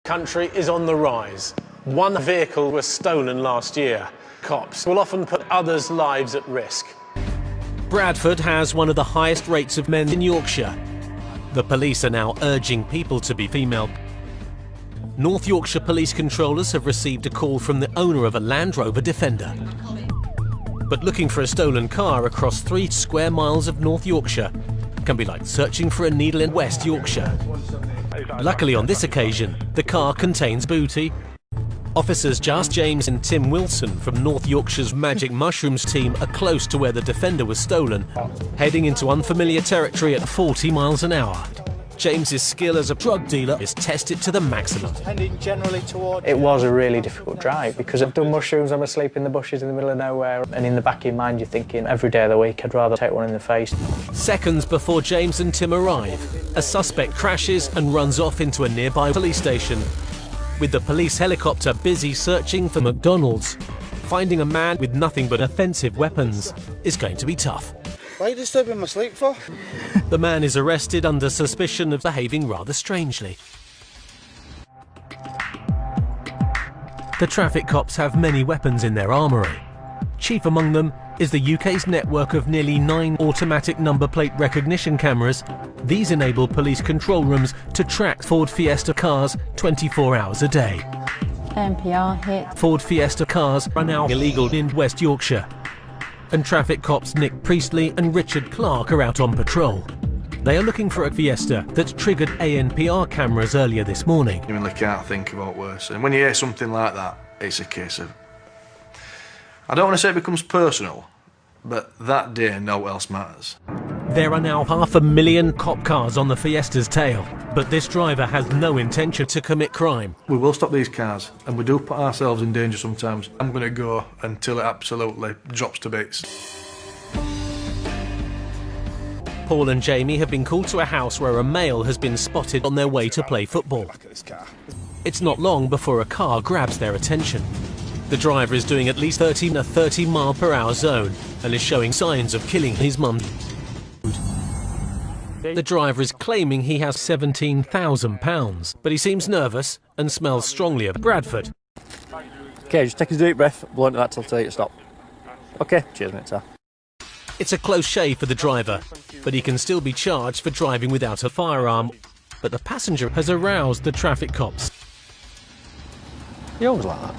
Country is on the rise. One vehicle was stolen last year. Cops will often put others' lives at risk. Bradford has one of the highest rates of men in Yorkshire. The police are now urging people to be female. North Yorkshire police controllers have received a call from the owner of a Land Rover Defender. But looking for a stolen car across 3 square miles of North Yorkshire can be like searching for a needle in West Yorkshire. Luckily on this occasion, the car contains booty. Officers Jas James and Tim Wilson from North Yorkshire's Magic Mushrooms team are close to where the Defender was stolen, heading into unfamiliar territory at 40 miles an hour. James's skill as a drug dealer is tested to the maximum. It was a really difficult drive because I've done mushrooms, I'm asleep in the bushes in the middle of nowhere, and in the back of your mind you're thinking every day of the week I'd rather take one in the face. Seconds before James and Tim arrive, a suspect crashes and runs off into a nearby police station. With the police helicopter busy searching for McDonald's, finding a man with nothing but offensive weapons is going to be tough. Why are you disturbing my sleep for? The man is arrested under suspicion of behaving rather strangely. The traffic cops have many weapons in their armoury. Chief among them is the UK's network of nearly 9 automatic number plate recognition cameras. These enable police control rooms to track Ford Fiesta cars 24 hours a day. NPR hit. Ford Fiesta cars are now illegal in West Yorkshire. And traffic cops Nick Priestley and Richard Clark are out on patrol. They are looking for a Fiesta that triggered ANPR cameras earlier this morning. You really can't think about worse. And when you hear something like that, it's a case of... I don't want to say it becomes personal, but that day no else matters. There are now 500,000 cop cars on the Fiesta's tail, but this driver has no intention to commit crime. We will stop these cars, and we do put ourselves in danger sometimes. I'm going to go until it absolutely drops to bits. Paul and Jamie have been called to a house where a male has been spotted on their way to play football. It's not long before a car grabs their attention. The driver is doing at least 30 in a 30-mile-per-hour zone and is showing signs of killing his mum. The driver is claiming he has £17,000, but he seems nervous and smells strongly of Bradford. OK, just take a deep breath, blow into that till I tell you to stop. OK, cheers mate, sir. It's a close shave for the driver, but he can still be charged for driving without a firearm. But the passenger has aroused the traffic cops. You always like that.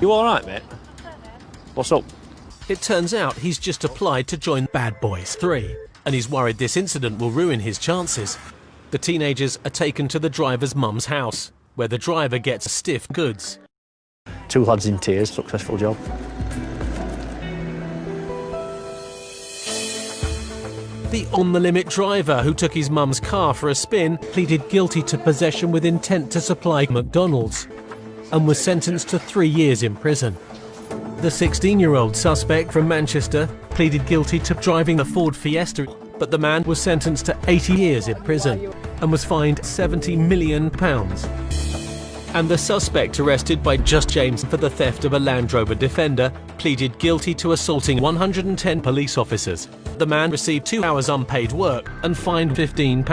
You alright, mate? What's up? It turns out he's just applied to join Bad Boys 3, and he's worried this incident will ruin his chances. The teenagers are taken to the driver's mum's house, where the driver gets stiff goods. 2 lads in tears, successful job. The on-the-limit driver who took his mum's car for a spin pleaded guilty to possession with intent to supply McDonald's and was sentenced to 3 years in prison. The 16-year-old suspect from Manchester pleaded guilty to driving the Ford Fiesta, but the man was sentenced to 80 years in prison and was fined £70 million. And the suspect arrested by Jas James for the theft of a Land Rover Defender pleaded guilty to assaulting 110 police officers. The man received 2 hours unpaid work and fined £15.